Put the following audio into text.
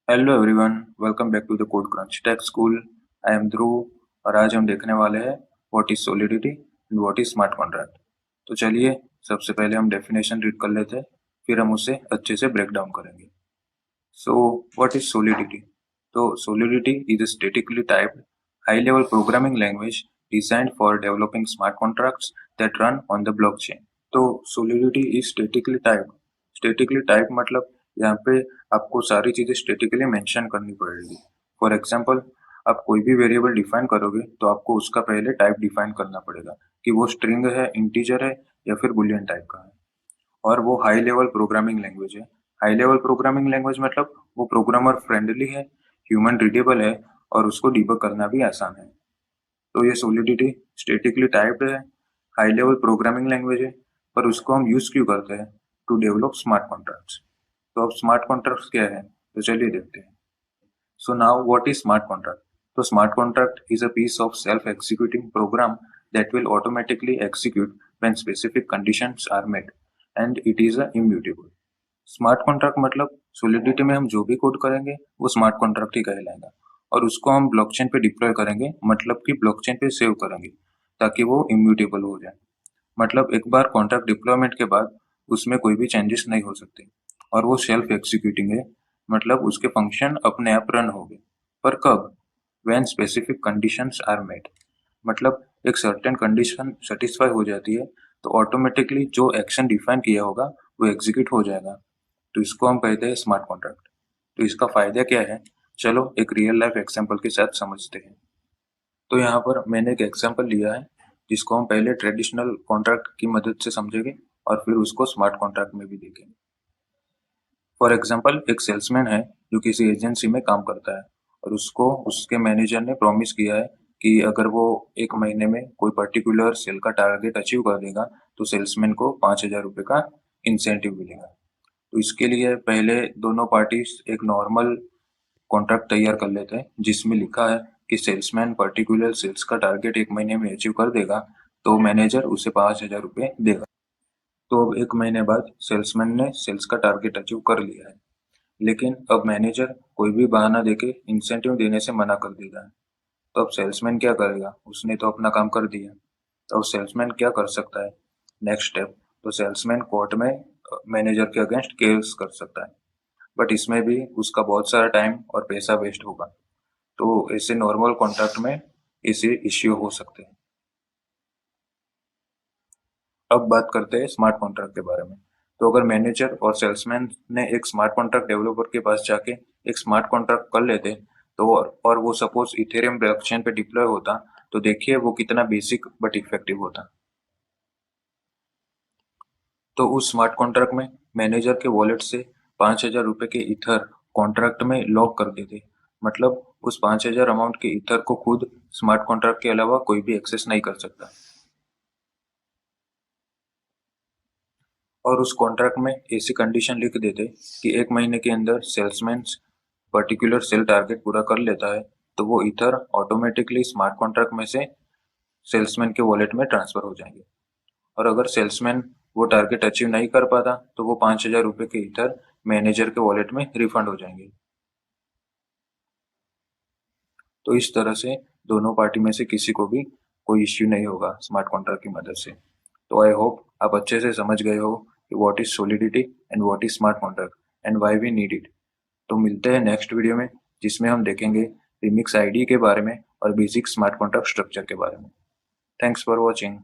Hello everyone, welcome back to the code crunch tech school. I am Dhruv और आज हम देखने वाले हैं what is solidity and what is smart contract. तो चलिए सबसे पहले हम डेफिनेशन रीड कर लेते हैं, फिर हम उसे अच्छे से ब्रेक डाउन करेंगे। So what is solidity? तो solidity is a statically typed high level programming language designed for developing smart contracts that run on the blockchain। तो solidity is statically type. Statically type मतलब यहाँ पे आपको सारी चीजें statically mention करनी पड़ेगी। फॉर एग्जांपल, आप कोई भी वेरिएबल डिफाइन करोगे तो आपको उसका पहले टाइप डिफाइन करना पड़ेगा कि वो स्ट्रिंग है, इंटीजर है या फिर बुलियन टाइप का है। और वो हाई लेवल प्रोग्रामिंग लैंग्वेज है। हाई लेवल प्रोग्रामिंग लैंग्वेज मतलब वो प्रोग्रामर फ्रेंडली है, ह्यूमन रीडेबल है और उसको डिबग करना भी आसान है। तो ये सॉलिडिटी स्टैटिकली टाइप्ड है, हाई लेवल प्रोग्रामिंग लैंग्वेज है, पर उसको हम यूज क्यों करते हैं? To develop smart contracts. तो अब स्मार्ट कॉन्ट्रैक्ट्स क्या है, तो चलिए देखते हैं। So now what is smart contract? So smart contract is a piece of self-executing program that will automatically execute when specific conditions are met and it is a immutable। Smart contract मतलब solidity में हम जो भी code करेंगे वो smart contract ही कहलाएगा और उसको हम ब्लॉकचेन पे डिप्लॉय करेंगे, मतलब कि ब्लॉकचेन पे सेव करेंगे ताकि वो इम्यूटेबल हो जाए। मतलब एक बार कॉन्ट्रैक्ट डिप्लॉयमेंट के बाद उसमें कोई भी चेंजेस नहीं हो सकते और वो सेल्फ एग्जीक्यूटिंग है, मतलब उसके फंक्शन अपने आप रन होंगे। पर कब? When specific conditions are met. मतलब एक सर्टेन कंडीशन सेटिस्फाई हो जाती है तो ऑटोमेटिकली जो एक्शन डिफाइन किया होगा वो एग्जीक्यूट हो जाएगा। तो इसको हम कहते हैं स्मार्ट कॉन्ट्रैक्ट। तो इसका फायदा क्या है, चलो एक रियल लाइफ एग्जांपल के साथ समझते हैं। तो यहाँ पर मैंने एक एग्जांपल लिया है जिसको हम पहले ट्रेडिशनल कॉन्ट्रैक्ट की मदद से समझेंगे और फिर उसको स्मार्ट कॉन्ट्रैक्ट में भी देखेंगे। फॉर एग्जांपल, एक सेल्समैन है जो किसी एजेंसी में काम करता है और उसको उसके मैनेजर ने प्रॉमिस किया है कि अगर वो एक महीने में कोई पर्टिकुलर सेल का टारगेट अचीव कर देगा तो सेल्समैन को 5,000 रुपये का इंसेंटिव मिलेगा। तो इसके लिए पहले दोनों पार्टीज एक नॉर्मल कॉन्ट्रैक्ट तैयार कर लेते हैं जिसमें लिखा है कि सेल्समैन पर्टिकुलर सेल्स का टारगेट एक महीने में अचीव कर देगा तो मैनेजर उसे 5,000 रुपये देगा। तो अब एक महीने बाद सेल्समैन ने सेल्स का टारगेट अचीव कर लिया है, लेकिन अब मैनेजर कोई भी बहाना देके इंसेंटिव देने से मना कर देता है। तो अब सेल्समैन क्या करेगा? उसने तो अपना काम कर दिया। तो अब सेल्समैन क्या कर सकता है? नेक्स्ट स्टेप, तो सेल्समैन कोर्ट में मैनेजर के अगेंस्ट केस कर सकता है, बट इसमें भी उसका बहुत सारा टाइम और पैसा वेस्ट होगा। तो ऐसे नॉर्मल कॉन्ट्रैक्ट में ऐसे इश्यू हो सकते हैं। अब बात करते हैं स्मार्ट कॉन्ट्रैक्ट के बारे में। तो अगर मैनेजर और सेल्समैन ने एक स्मार्ट कॉन्ट्रैक्ट डेवलपर के पास जाके एक स्मार्ट कॉन्ट्रैक्ट कर लेते तो और वो सपोज इथेरियम ब्लॉकचेन पे डिप्लॉय होता, तो देखिए वो कितना बेसिक बट इफेक्टिव होता। तो उस स्मार्ट कॉन्ट्रैक्ट में मैनेजर के वॉलेट से 5,000 रुपये के इथर कॉन्ट्रैक्ट में लॉक कर देते। मतलब उस 5,000 अमाउंट के इथर को खुद स्मार्ट कॉन्ट्रैक्ट के अलावा कोई भी एक्सेस नहीं कर सकता। और उस कॉन्ट्रैक्ट में ऐसी कंडीशन लिख देते कि एक महीने के अंदर सेल्समैन पर्टिकुलर सेल टारगेट पूरा कर लेता है तो वो इथर ऑटोमेटिकली स्मार्ट कॉन्ट्रैक्ट में से सेल्समैन के वॉलेट में ट्रांसफर हो जाएंगे। और अगर सेल्समैन वो टारगेट अचीव नहीं कर पाता तो वो 5,000 रुपये के इथर मैनेजर के वॉलेट में रिफंड हो जाएंगे। तो इस तरह से दोनों पार्टी में से किसी को भी कोई इश्यू नहीं होगा स्मार्ट कॉन्ट्रैक्ट की मदद से। तो आई होप आप अच्छे से समझ गए हो कि what is solidity and what is smart contract and why we need it. तो मिलते हैं नेक्स्ट वीडियो में जिसमें हम देखेंगे रिमिक्स आईडी के बारे में और बेसिक स्मार्ट कॉन्ट्रैक्ट स्ट्रक्चर के बारे में। Thanks for watching.